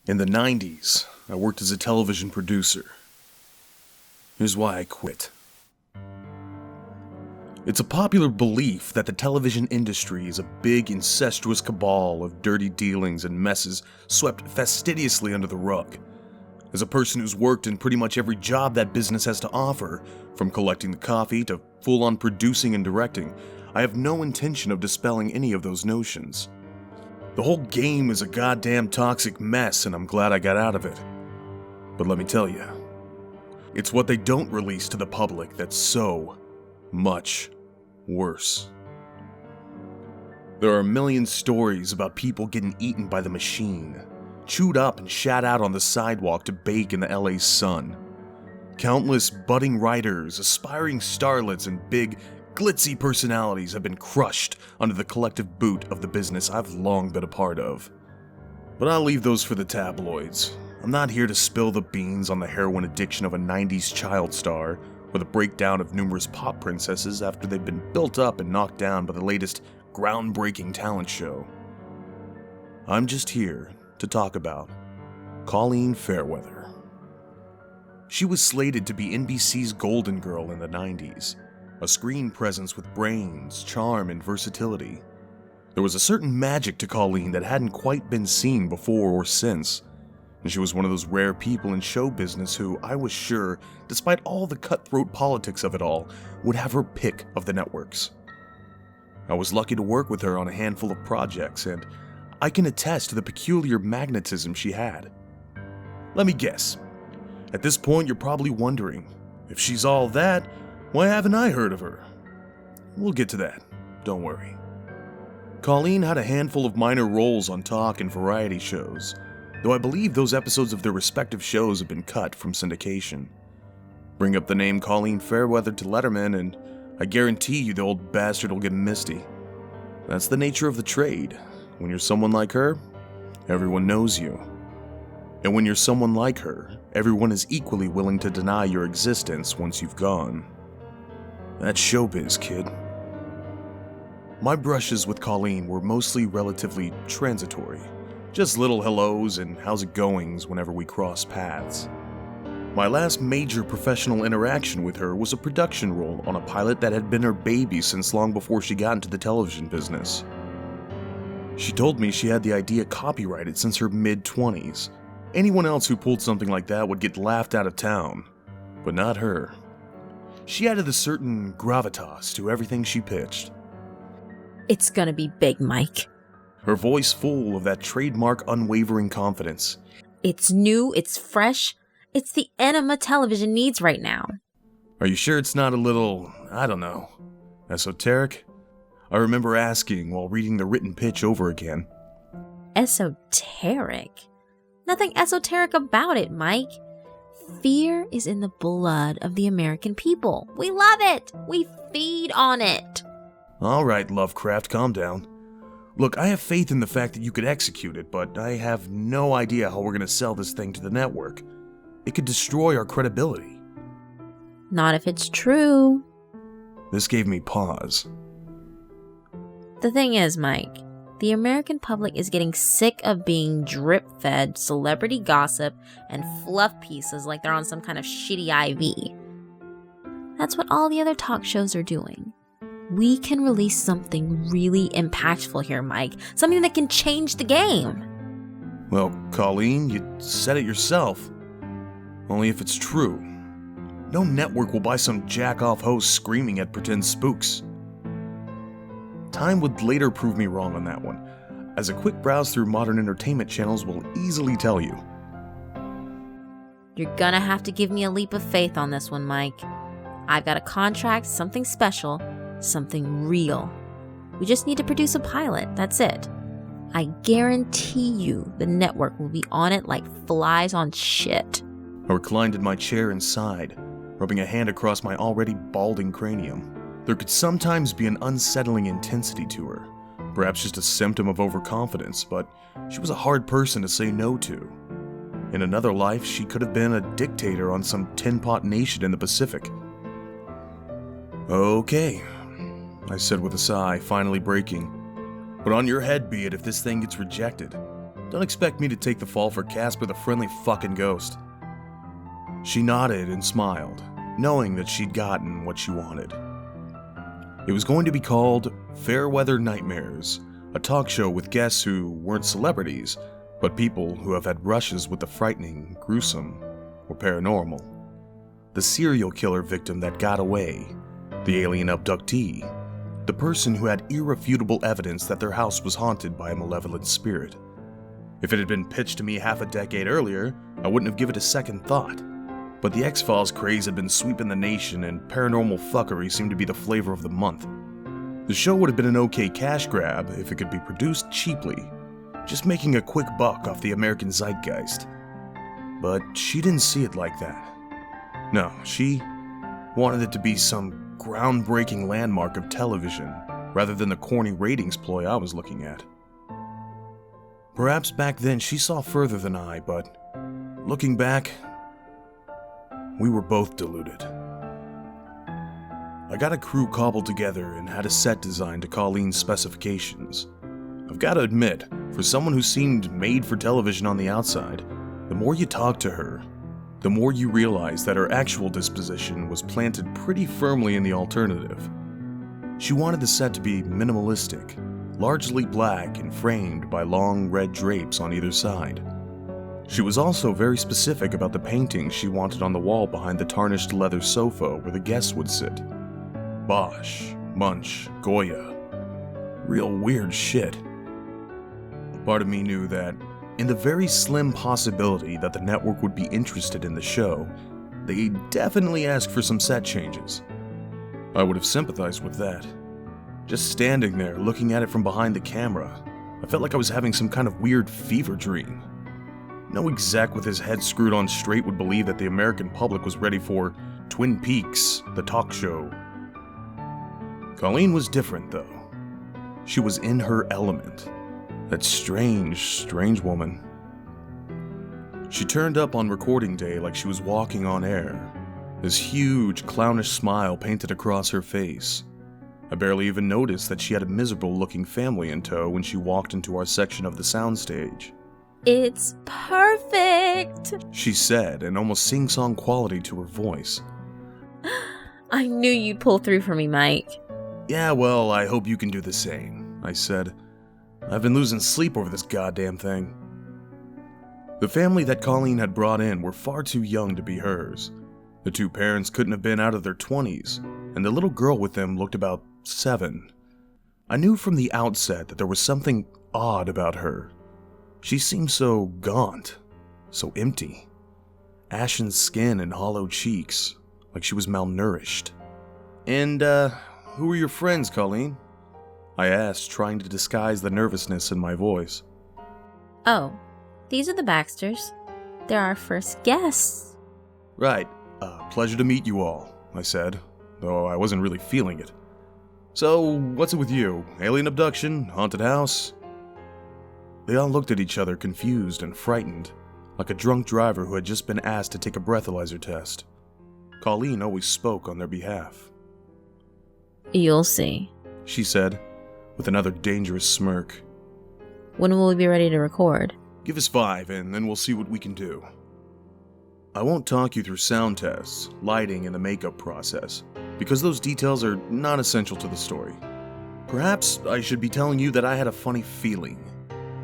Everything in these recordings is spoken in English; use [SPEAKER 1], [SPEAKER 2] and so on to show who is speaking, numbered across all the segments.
[SPEAKER 1] In the 90s, I worked as a television producer. Here's why I quit. It's a popular belief that the television industry is a big incestuous cabal of dirty dealings and messes swept fastidiously under the rug. As a person who's worked in pretty much every job that business has to offer, from collecting the coffee to full-on producing and directing, I have no intention of dispelling any of those notions. The whole game is a goddamn toxic mess, and I'm glad I got out of it. But let me tell you, it's what they don't release to the public that's so much worse. There are a million stories about people getting eaten by the machine, chewed up and shat out on the sidewalk to bake in the LA sun. Countless budding writers, aspiring starlets, and big, glitzy personalities have been crushed under the collective boot of the business I've long been a part of. But I'll leave those for the tabloids. I'm not here to spill the beans on the heroin addiction of a 90s child star, or the breakdown of numerous pop princesses after they've been built up and knocked down by the latest groundbreaking talent show. I'm just here to talk about Colleen Fairweather. She was slated to be NBC's Golden Girl in the 90s, a screen presence with brains, charm, and versatility. There was a certain magic to Colleen that hadn't quite been seen before or since, and she was one of those rare people in show business who, I was sure, despite all the cutthroat politics of it all, would have her pick of the networks. I was lucky to work with her on a handful of projects, and I can attest to the peculiar magnetism she had. Let me guess. At this point, you're probably wondering, if she's all that, why haven't I heard of her? We'll get to that, don't worry. Colleen had a handful of minor roles on talk and variety shows, though I believe those episodes of their respective shows have been cut from syndication. Bring up the name Colleen Fairweather to Letterman, and I guarantee you the old bastard will get misty. That's the nature of the trade. When you're someone like her, everyone knows you. And when you're someone like her, everyone is equally willing to deny your existence once you've gone. That's showbiz, kid. My brushes with Colleen were mostly relatively transitory. Just little hellos and how's it goings whenever we crossed paths. My last major professional interaction with her was a production role on a pilot that had been her baby since long before she got into the television business. She told me she had the idea copyrighted since her mid-20s. Anyone else who pulled something like that would get laughed out of town, but not her. She added a certain gravitas to everything she pitched.
[SPEAKER 2] It's gonna be big, Mike.
[SPEAKER 1] Her voice full of that trademark unwavering confidence.
[SPEAKER 2] It's new, it's fresh, it's the enema television needs right now.
[SPEAKER 1] Are you sure it's not a little, I don't know, esoteric? I remember asking while reading the written pitch over again.
[SPEAKER 2] Esoteric? Nothing esoteric about it, Mike. Fear is in the blood of the American people. We love it. We feed on it.
[SPEAKER 1] All right, Lovecraft, calm down. Look, I have faith in the fact that you could execute it, but I have no idea how we're going to sell this thing to the network. It could destroy our credibility.
[SPEAKER 2] Not if it's true.
[SPEAKER 1] This gave me pause.
[SPEAKER 2] The thing is, Mike, the American public is getting sick of being drip-fed celebrity gossip and fluff pieces like they're on some kind of shitty IV. That's what all the other talk shows are doing. We can release something really impactful here, Mike. Something that can change the game.
[SPEAKER 1] Well, Colleen, you said it yourself. Only if it's true. No network will buy some jack-off host screaming at pretend spooks. Time would later prove me wrong on that one, as a quick browse through modern entertainment channels will easily tell you.
[SPEAKER 2] You're gonna have to give me a leap of faith on this one, Mike. I've got a contract, something special, something real. We just need to produce a pilot, that's it. I guarantee you the network will be on it like flies on shit.
[SPEAKER 1] I reclined in my chair and sighed, rubbing a hand across my already balding cranium. There could sometimes be an unsettling intensity to her, perhaps just a symptom of overconfidence, but she was a hard person to say no to. In another life, she could have been a dictator on some tin-pot nation in the Pacific. Okay, I said with a sigh, finally breaking. But on your head be it if this thing gets rejected. Don't expect me to take the fall for Casper the Friendly Fucking Ghost. She nodded and smiled, knowing that she'd gotten what she wanted. It was going to be called Fairweather Nightmares, a talk show with guests who weren't celebrities, but people who have had brushes with the frightening, gruesome, or paranormal. The serial killer victim that got away, the alien abductee, the person who had irrefutable evidence that their house was haunted by a malevolent spirit. If it had been pitched to me half a decade earlier, I wouldn't have given it a second thought. But the X-Files craze had been sweeping the nation, and paranormal fuckery seemed to be the flavor of the month. The show would have been an okay cash grab if it could be produced cheaply, just making a quick buck off the American zeitgeist. But she didn't see it like that. No, she wanted it to be some groundbreaking landmark of television, rather than the corny ratings ploy I was looking at. Perhaps back then she saw further than I, but looking back, we were both deluded. I got a crew cobbled together and had a set designed to Colleen's specifications. I've got to admit, for someone who seemed made for television on the outside, the more you talk to her, the more you realize that her actual disposition was planted pretty firmly in the alternative. She wanted the set to be minimalistic, largely black and framed by long red drapes on either side. She was also very specific about the paintings she wanted on the wall behind the tarnished leather sofa where the guests would sit. Bosch, Munch, Goya. Real weird shit. Part of me knew that, in the very slim possibility that the network would be interested in the show, they'd definitely ask for some set changes. I would have sympathized with that. Just standing there, looking at it from behind the camera, I felt like I was having some kind of weird fever dream. No exec with his head screwed on straight would believe that the American public was ready for Twin Peaks, the talk show. Colleen was different, though. She was in her element. That strange woman. She turned up on recording day like she was walking on air. This huge, clownish smile painted across her face. I barely even noticed that she had a miserable-looking family in tow when she walked into our section of the soundstage.
[SPEAKER 2] It's perfect,
[SPEAKER 1] she said, an almost sing-song quality to her voice.
[SPEAKER 2] I knew you'd pull through for me, Mike.
[SPEAKER 1] Yeah, well, I hope you can do the same, I said. I've been losing sleep over this goddamn thing. The family that Colleen had brought in were far too young to be hers. The two parents couldn't have been out of their 20s, and the little girl with them looked about 7. I knew from the outset that there was something odd about her. She seemed so gaunt, so empty. Ashen skin and hollow cheeks, like she was malnourished. And, who are your friends, Colleen? I asked, trying to disguise the nervousness in my voice.
[SPEAKER 2] Oh, these are the Baxters. They're our first guests.
[SPEAKER 1] Right. Pleasure to meet you all, I said, though I wasn't really feeling it. So, what's it with you? Alien abduction? Haunted house? They all looked at each other confused and frightened, like a drunk driver who had just been asked to take a breathalyzer test. Colleen always spoke on their behalf.
[SPEAKER 2] You'll see,
[SPEAKER 1] she said, with another dangerous smirk.
[SPEAKER 2] When will we be ready to record?
[SPEAKER 1] Give us 5 and then we'll see what we can do. I won't talk you through sound tests, lighting, and the makeup process, because those details are not essential to the story. Perhaps I should be telling you that I had a funny feeling,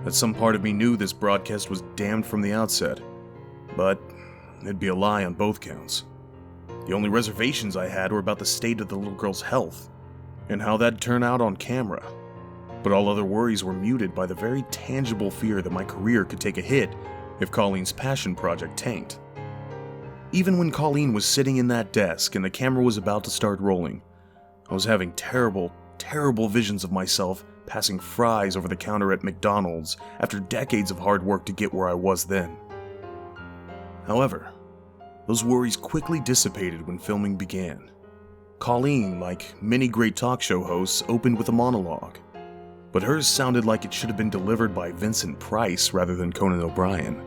[SPEAKER 1] that some part of me knew this broadcast was damned from the outset, but it'd be a lie on both counts. The only reservations I had were about the state of the little girl's health, and how that'd turn out on camera. But all other worries were muted by the very tangible fear that my career could take a hit if Colleen's passion project tanked. Even when Colleen was sitting in that desk and the camera was about to start rolling, I was having terrible visions of myself passing fries over the counter at McDonald's after decades of hard work to get where I was then. However, those worries quickly dissipated when filming began. Colleen, like many great talk show hosts, opened with a monologue, but hers sounded like it should have been delivered by Vincent Price rather than Conan O'Brien.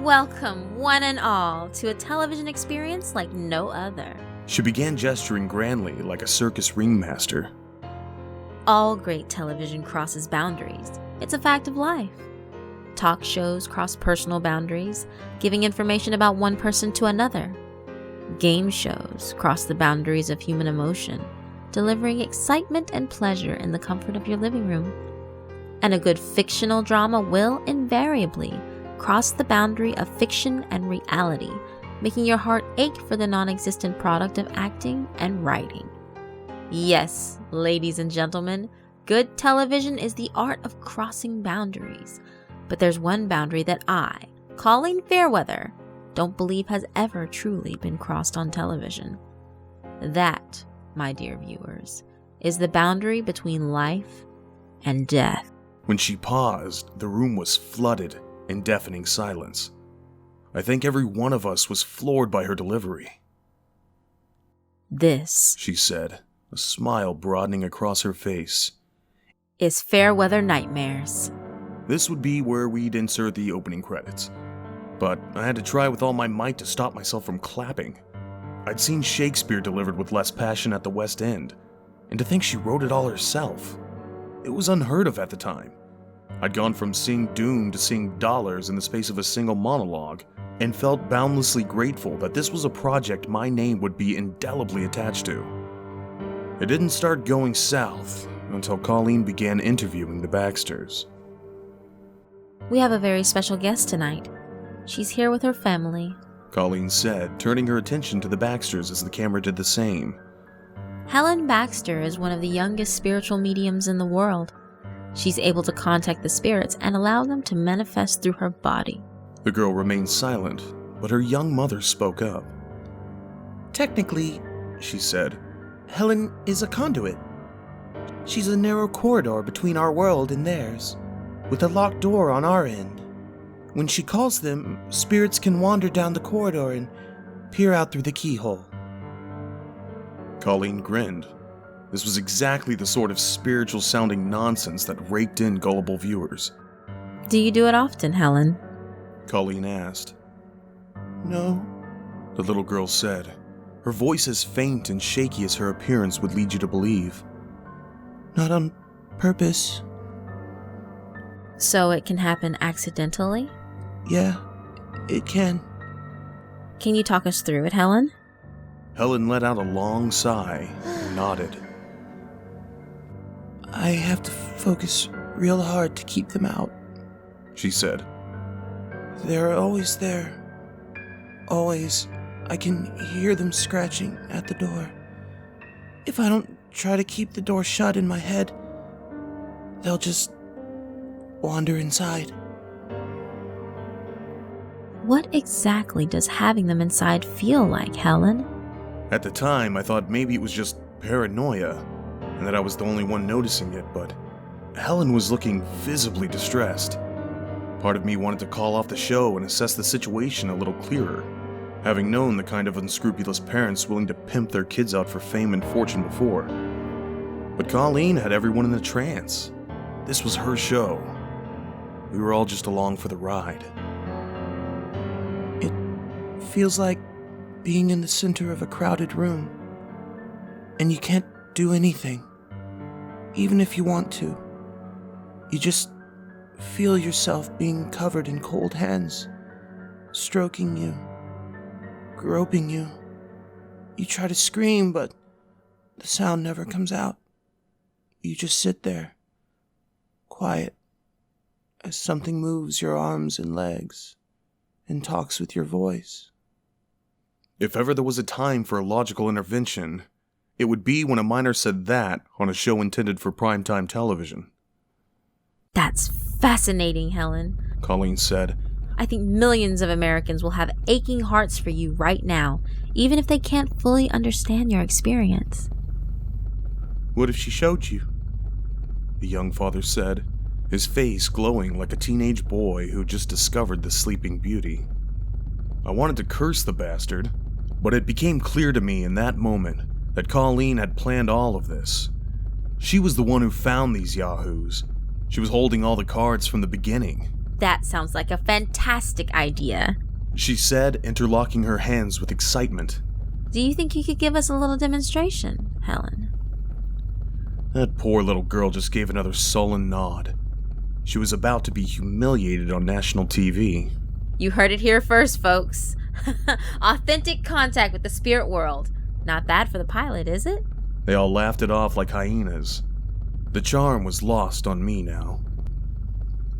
[SPEAKER 2] Welcome, one and all, to a television experience like no other.
[SPEAKER 1] She began gesturing grandly like a circus ringmaster.
[SPEAKER 2] All great television crosses boundaries, It's a fact of life. Talk shows cross personal boundaries, giving information about one person to another. Game shows cross the boundaries of human emotion, delivering excitement and pleasure in the comfort of your living room. And a good fictional drama will invariably cross the boundary of fiction and reality, making your heart ache for the non-existent product of acting and writing. Yes, ladies and gentlemen, good television is the art of crossing boundaries. But there's one boundary that I, Colleen Fairweather, don't believe has ever truly been crossed on television. That, my dear viewers, is the boundary between life and death.
[SPEAKER 1] When she paused, the room was flooded in deafening silence. I think every one of us was floored by her delivery.
[SPEAKER 2] This,
[SPEAKER 1] she said, a smile broadening across her face,
[SPEAKER 2] is Fairweather Nightmares.
[SPEAKER 1] This would be where we'd insert the opening credits. But I had to try with all my might to stop myself from clapping. I'd seen Shakespeare delivered with less passion at the West End, and to think she wrote it all herself. It was unheard of at the time. I'd gone from seeing doom to seeing dollars in the space of a single monologue, and felt boundlessly grateful that this was a project my name would be indelibly attached to. It didn't start going south until Colleen began interviewing the Baxters.
[SPEAKER 2] We have a very special guest tonight. She's here with her family,
[SPEAKER 1] Colleen said, turning her attention to the Baxters as the camera did the same.
[SPEAKER 2] Helen Baxter is one of the youngest spiritual mediums in the world. She's able to contact the spirits and allow them to manifest through her body.
[SPEAKER 1] The girl remained silent, but her young mother spoke up.
[SPEAKER 3] Technically, she said, Helen is a conduit. She's a narrow corridor between our world and theirs, with a locked door on our end. When she calls them, spirits can wander down the corridor and peer out through the keyhole.
[SPEAKER 1] Colleen grinned. This was exactly the sort of spiritual-sounding nonsense that raked in gullible viewers.
[SPEAKER 2] Do you do it often, Helen?
[SPEAKER 1] Colleen asked.
[SPEAKER 3] No,
[SPEAKER 1] the little girl said, her voice as faint and shaky as her appearance would lead you to believe.
[SPEAKER 3] Not on purpose.
[SPEAKER 2] So it can happen accidentally?
[SPEAKER 3] Yeah, it can.
[SPEAKER 2] Can you talk us through it, Helen?
[SPEAKER 1] Helen let out a long sigh and nodded.
[SPEAKER 3] I have to focus real hard to keep them out,
[SPEAKER 1] she said.
[SPEAKER 3] They're always there. Always. I can hear them scratching at the door. If I don't try to keep the door shut in my head, they'll just wander inside.
[SPEAKER 2] What exactly does having them inside feel like, Helen?
[SPEAKER 1] At the time, I thought maybe it was just paranoia, and that I was the only one noticing it, but Helen was looking visibly distressed. Part of me wanted to call off the show and assess the situation a little clearer, having known the kind of unscrupulous parents willing to pimp their kids out for fame and fortune before. But Colleen had everyone in a trance. This was her show. We were all just along for the ride.
[SPEAKER 3] It feels like being in the center of a crowded room, and you can't do anything, even if you want to. You just feel yourself being covered in cold hands, stroking you, groping you. You try to scream, but the sound never comes out. You just sit there, quiet, as something moves your arms and legs and talks with your voice.
[SPEAKER 1] If ever there was a time for a logical intervention, it would be when a minor said that on a show intended for primetime television.
[SPEAKER 2] That's fascinating, Helen,
[SPEAKER 1] Colleen said.
[SPEAKER 2] I think millions of Americans will have aching hearts for you right now, even if they can't fully understand your experience.
[SPEAKER 1] What if she showed you? The young father said, his face glowing like a teenage boy who just discovered the sleeping beauty. I wanted to curse the bastard, but it became clear to me in that moment that Colleen had planned all of this. She was the one who found these yahoos. She was holding all the cards from the beginning.
[SPEAKER 2] That sounds like a fantastic idea,
[SPEAKER 1] she said, interlocking her hands with excitement.
[SPEAKER 2] Do you think you could give us a little demonstration, Helen?
[SPEAKER 1] That poor little girl just gave another sullen nod. She was about to be humiliated on national TV.
[SPEAKER 2] You heard it here first, folks. Authentic contact with the spirit world. Not bad for the pilot, is it?
[SPEAKER 1] They all laughed it off like hyenas. The charm was lost on me now.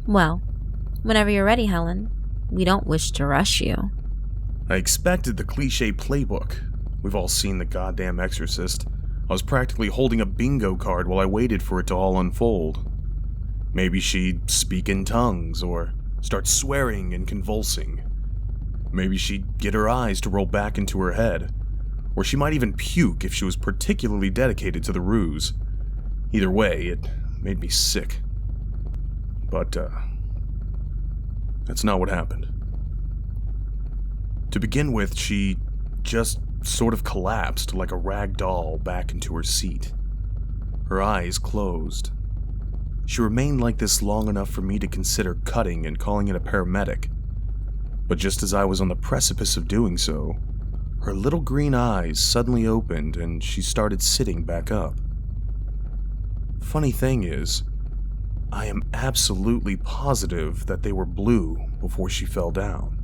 [SPEAKER 2] Well, whenever you're ready, Helen. We don't wish to rush you.
[SPEAKER 1] I expected the cliche playbook. We've all seen The Goddamn Exorcist. I was practically holding a bingo card while I waited for it to all unfold. Maybe she'd speak in tongues, or start swearing and convulsing. Maybe she'd get her eyes to roll back into her head, or she might even puke if she was particularly dedicated to the ruse. Either way, it made me sick. But, that's not what happened. To begin with, she just sort of collapsed like a rag doll back into her seat. Her eyes closed. She remained like this long enough for me to consider cutting and calling in a paramedic. But just as I was on the precipice of doing so, her little green eyes suddenly opened and she started sitting back up. Funny thing is, I am absolutely positive that they were blue before she fell down.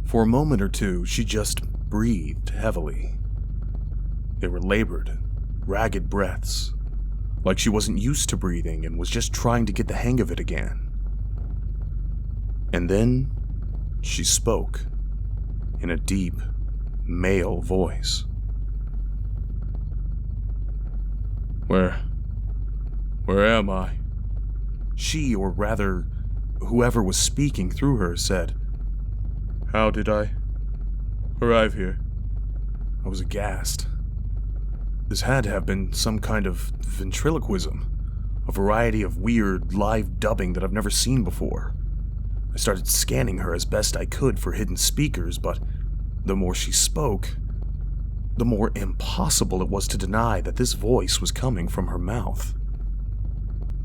[SPEAKER 1] For a moment or two, she just breathed heavily. They were labored, ragged breaths, like she wasn't used to breathing and was just trying to get the hang of it again. And then she spoke in a deep, male voice. Where am I? She, or rather, whoever was speaking through her, said, "How did I arrive here?" I was aghast. This had to have been some kind of ventriloquism, a variety of weird, live dubbing that I've never seen before. I started scanning her as best I could for hidden speakers, but the more she spoke, the more impossible it was to deny that this voice was coming from her mouth.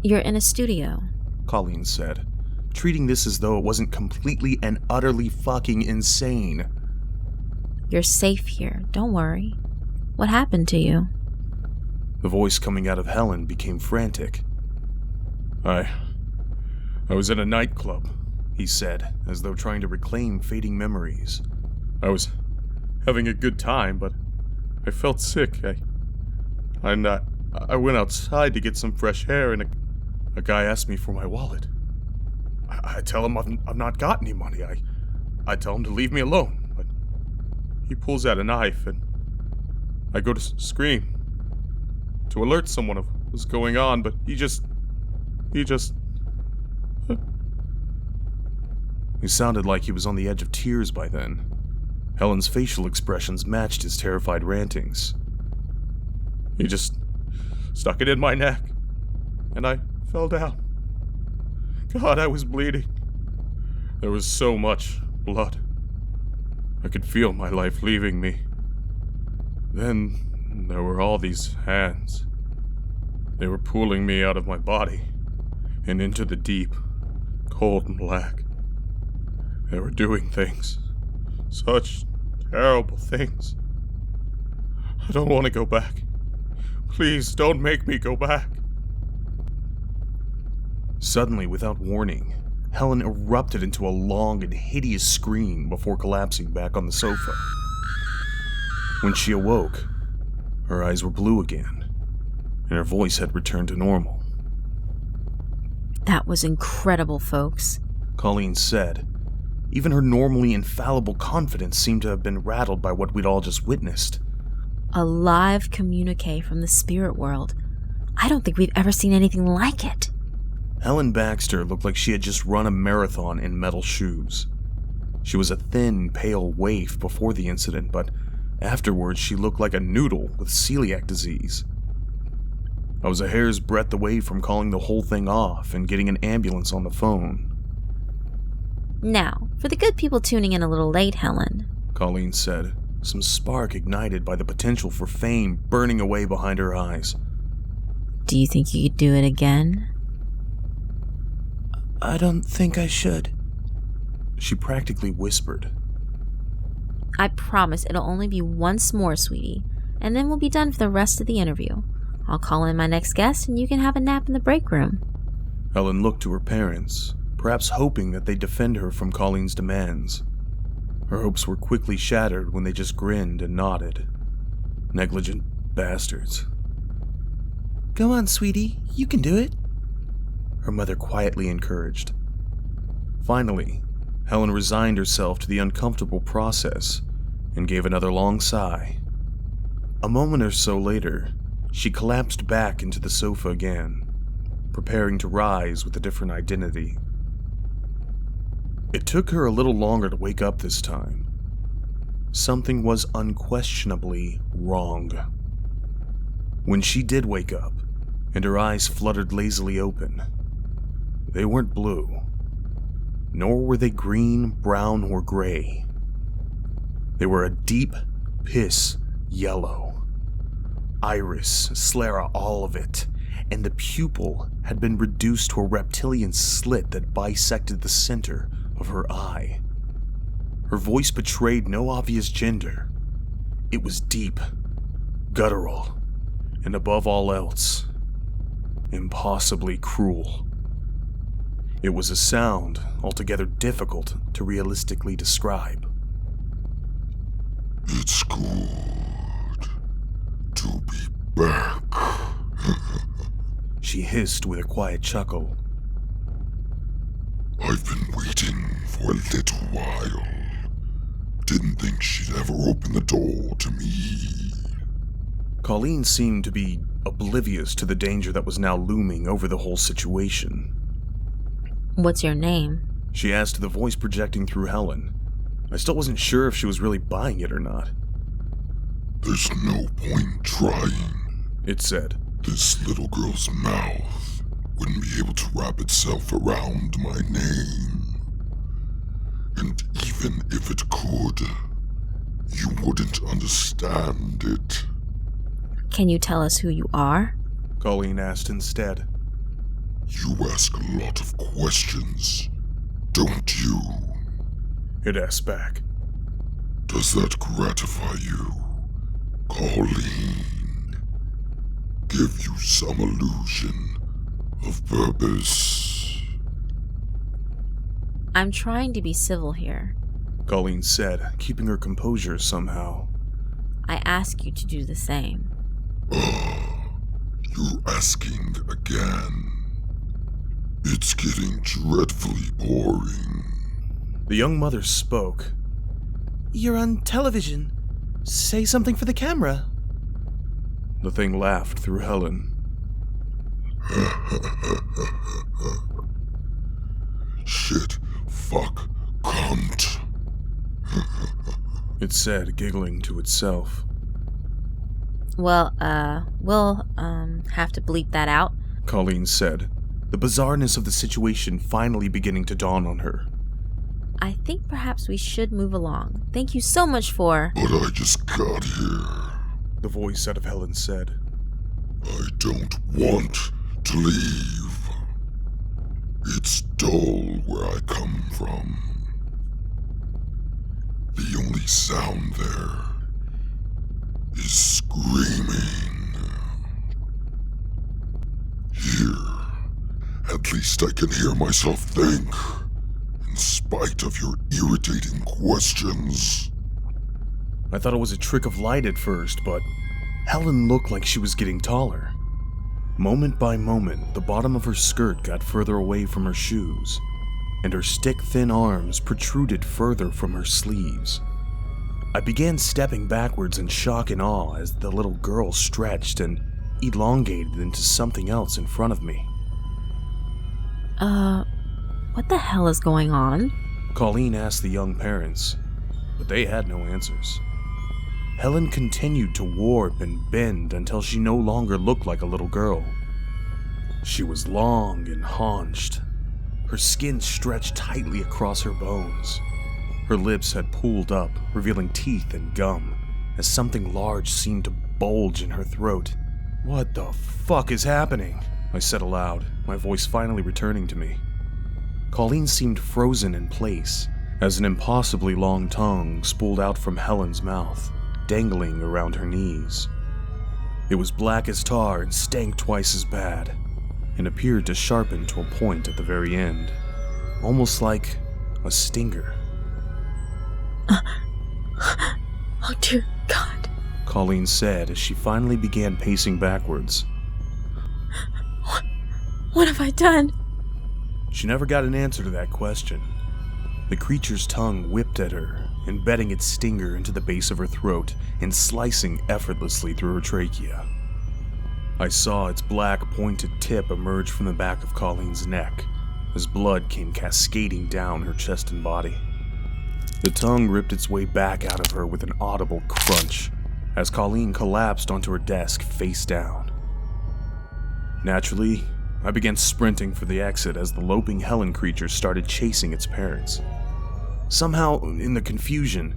[SPEAKER 2] You're in a studio,
[SPEAKER 1] Colleen said, treating this as though it wasn't completely and utterly fucking insane.
[SPEAKER 2] You're safe here, don't worry. What happened to you?
[SPEAKER 1] The voice coming out of Helen became frantic. I was in a nightclub, he said, as though trying to reclaim fading memories. I was having a good time, but I felt sick. I went outside to get some fresh air, and a guy asked me for my wallet. I tell him I've not got any money. I tell him to leave me alone, but he pulls out a knife, and I go to scream to alert someone of what's going on, but he just... He sounded like he was on the edge of tears by then. Helen's facial expressions matched his terrified rantings. He just stuck it in my neck, and I fell down. God, I was bleeding. There was so much blood. I could feel my life leaving me. Then there were all these hands. They were pulling me out of my body and into the deep, cold black. They were doing things. Such terrible things. I don't want to go back. Please don't make me go back. Suddenly, without warning, Helen erupted into a long and hideous scream before collapsing back on the sofa. When she awoke, her eyes were blue again, and her voice had returned to normal.
[SPEAKER 2] That was incredible, folks,
[SPEAKER 1] Colleen said. Even her normally infallible confidence seemed to have been rattled by what we'd all just witnessed.
[SPEAKER 2] A live communique from the spirit world. I don't think we've ever seen anything like it.
[SPEAKER 1] Helen Baxter looked like she had just run a marathon in metal shoes. She was a thin, pale waif before the incident, but afterwards she looked like a noodle with celiac disease. I was a hair's breadth away from calling the whole thing off and getting an ambulance on the phone.
[SPEAKER 2] Now, for the good people tuning in a little late, Helen,
[SPEAKER 1] Colleen said, some spark ignited by the potential for fame burning away behind her eyes.
[SPEAKER 2] Do you think you could do it again?
[SPEAKER 3] I don't think I should.
[SPEAKER 1] She practically whispered.
[SPEAKER 2] I promise it'll only be once more, sweetie, and then we'll be done for the rest of the interview. I'll call in my next guest and you can have a nap in the break room.
[SPEAKER 1] Helen looked to her parents, perhaps hoping that they'd defend her from Colleen's demands. Her hopes were quickly shattered when they just grinned and nodded. Negligent bastards.
[SPEAKER 3] Go on, sweetie. You can do it.
[SPEAKER 1] Her mother quietly encouraged. Finally, Helen resigned herself to the uncomfortable process and gave another long sigh. A moment or so later, she collapsed back into the sofa again, preparing to rise with a different identity. It took her a little longer to wake up this time. Something was unquestionably wrong. When she did wake up, and her eyes fluttered lazily open, they weren't blue, nor were they green, brown, or gray. They were a deep piss yellow. Iris, sclera, all of it, and the pupil had been reduced to a reptilian slit that bisected the center of her eye. Her voice betrayed no obvious gender. It was deep, guttural, and above all else, impossibly cruel. It was a sound altogether difficult to realistically describe.
[SPEAKER 4] It's good to be back.
[SPEAKER 1] She hissed with a quiet chuckle.
[SPEAKER 4] I've been waiting for a little while. Didn't think she'd ever open the door to me.
[SPEAKER 1] Colleen seemed to be oblivious to the danger that was now looming over the whole situation.
[SPEAKER 2] What's your name?
[SPEAKER 1] She asked, the voice projecting through Helen. I still wasn't sure if she was really buying it or not.
[SPEAKER 4] There's no point trying,
[SPEAKER 1] it said.
[SPEAKER 4] This little girl's mouth wouldn't be able to wrap itself around my name. And even if it could, you wouldn't understand it.
[SPEAKER 2] Can you tell us who you are?
[SPEAKER 1] Colleen asked instead.
[SPEAKER 4] You ask a lot of questions, don't you?
[SPEAKER 1] It asked back.
[SPEAKER 4] Does that gratify you, Colleen? Give you some illusion of purpose?
[SPEAKER 2] I'm trying to be civil here.
[SPEAKER 1] Colleen said, keeping her composure somehow.
[SPEAKER 2] I ask you to do the same.
[SPEAKER 4] You're asking again. It's getting dreadfully boring.
[SPEAKER 1] The young mother spoke.
[SPEAKER 3] You're on television. Say something for the camera.
[SPEAKER 1] The thing laughed through Helen.
[SPEAKER 4] Shit, fuck, cunt.
[SPEAKER 1] It said, giggling to itself.
[SPEAKER 2] Well, we'll have to bleep that out.
[SPEAKER 1] Colleen said, the bizarreness of the situation finally beginning to dawn on her.
[SPEAKER 2] I think perhaps we should move along. Thank you so much for...
[SPEAKER 4] But I just got here.
[SPEAKER 1] The voice out of Helen said.
[SPEAKER 4] I don't want to leave. It's dull where I come from. The only sound there is screaming. Here, at least I can hear myself think, in spite of your irritating questions.
[SPEAKER 1] I thought it was a trick of light at first, but Helen looked like she was getting taller. Moment by moment, the bottom of her skirt got further away from her shoes, and her stick-thin arms protruded further from her sleeves. I began stepping backwards in shock and awe as the little girl stretched and elongated into something else in front of me.
[SPEAKER 2] What the hell is going on?
[SPEAKER 1] Colleen asked the young parents, but they had no answers. Helen continued to warp and bend until she no longer looked like a little girl. She was long and haunched. Her skin stretched tightly across her bones. Her lips had pulled up, revealing teeth and gum, as something large seemed to bulge in her throat. What the fuck is happening? I said aloud, my voice finally returning to me. Colleen seemed frozen in place, as an impossibly long tongue spooled out from Helen's mouth, dangling around her knees. It was black as tar and stank twice as bad. and appeared to sharpen to a point at the very end, almost like a stinger.
[SPEAKER 2] Oh dear God,
[SPEAKER 1] Colleen said as she finally began pacing backwards.
[SPEAKER 2] what have I done?
[SPEAKER 1] She never got an answer to that question. The creature's tongue whipped at her, embedding its stinger into the base of her throat and slicing effortlessly through her trachea. I saw its black pointed tip emerge from the back of Colleen's neck as blood came cascading down her chest and body. The tongue ripped its way back out of her with an audible crunch as Colleen collapsed onto her desk face down. Naturally, I began sprinting for the exit as the loping Helen creature started chasing its parents. Somehow, in the confusion,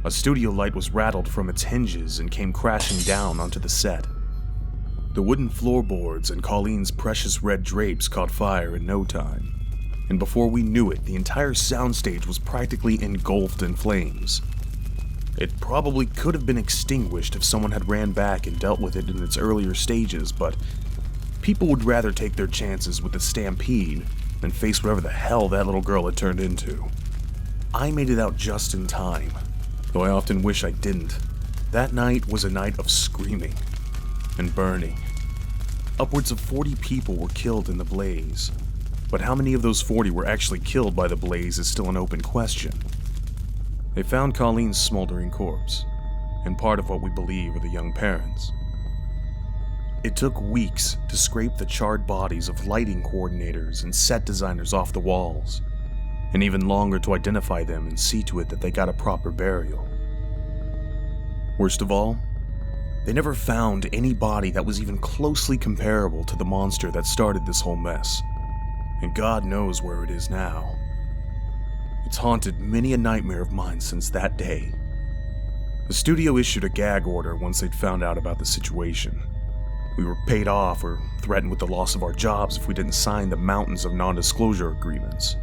[SPEAKER 1] a studio light was rattled from its hinges and came crashing down onto the set. The wooden floorboards and Colleen's precious red drapes caught fire in no time, and before we knew it, the entire soundstage was practically engulfed in flames. It probably could have been extinguished if someone had ran back and dealt with it in its earlier stages, but people would rather take their chances with the stampede than face whatever the hell that little girl had turned into. I made it out just in time, though I often wish I didn't. That night was a night of screaming and burning. Upwards of 40 people were killed in the blaze, but how many of those 40 were actually killed by the blaze is still an open question. They found Colleen's smoldering corpse, and part of what we believe are the young parents. It took weeks to scrape the charred bodies of lighting coordinators and set designers off the walls, and even longer to identify them and see to it that they got a proper burial. Worst of all, they never found any body that was even closely comparable to the monster that started this whole mess, and God knows where it is now. It's haunted many a nightmare of mine since that day. The studio issued a gag order once they'd found out about the situation. We were paid off or threatened with the loss of our jobs if we didn't sign the mountains of non-disclosure agreements.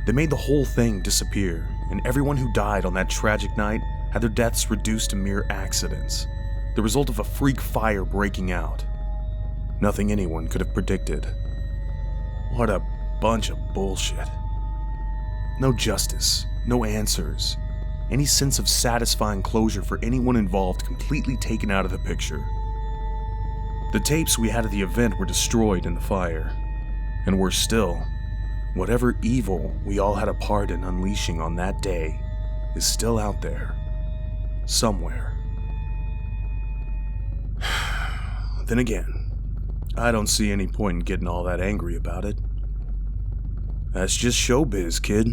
[SPEAKER 1] They made the whole thing disappear, and everyone who died on that tragic night had their deaths reduced to mere accidents, the result of a freak fire breaking out. Nothing anyone could have predicted. What a bunch of bullshit. No justice, no answers, any sense of satisfying closure for anyone involved completely taken out of the picture. The tapes we had at the event were destroyed in the fire, and worse still, whatever evil we all had a part in unleashing on that day is still out there, somewhere. Then again, I don't see any point in getting all that angry about it. That's just showbiz, kid.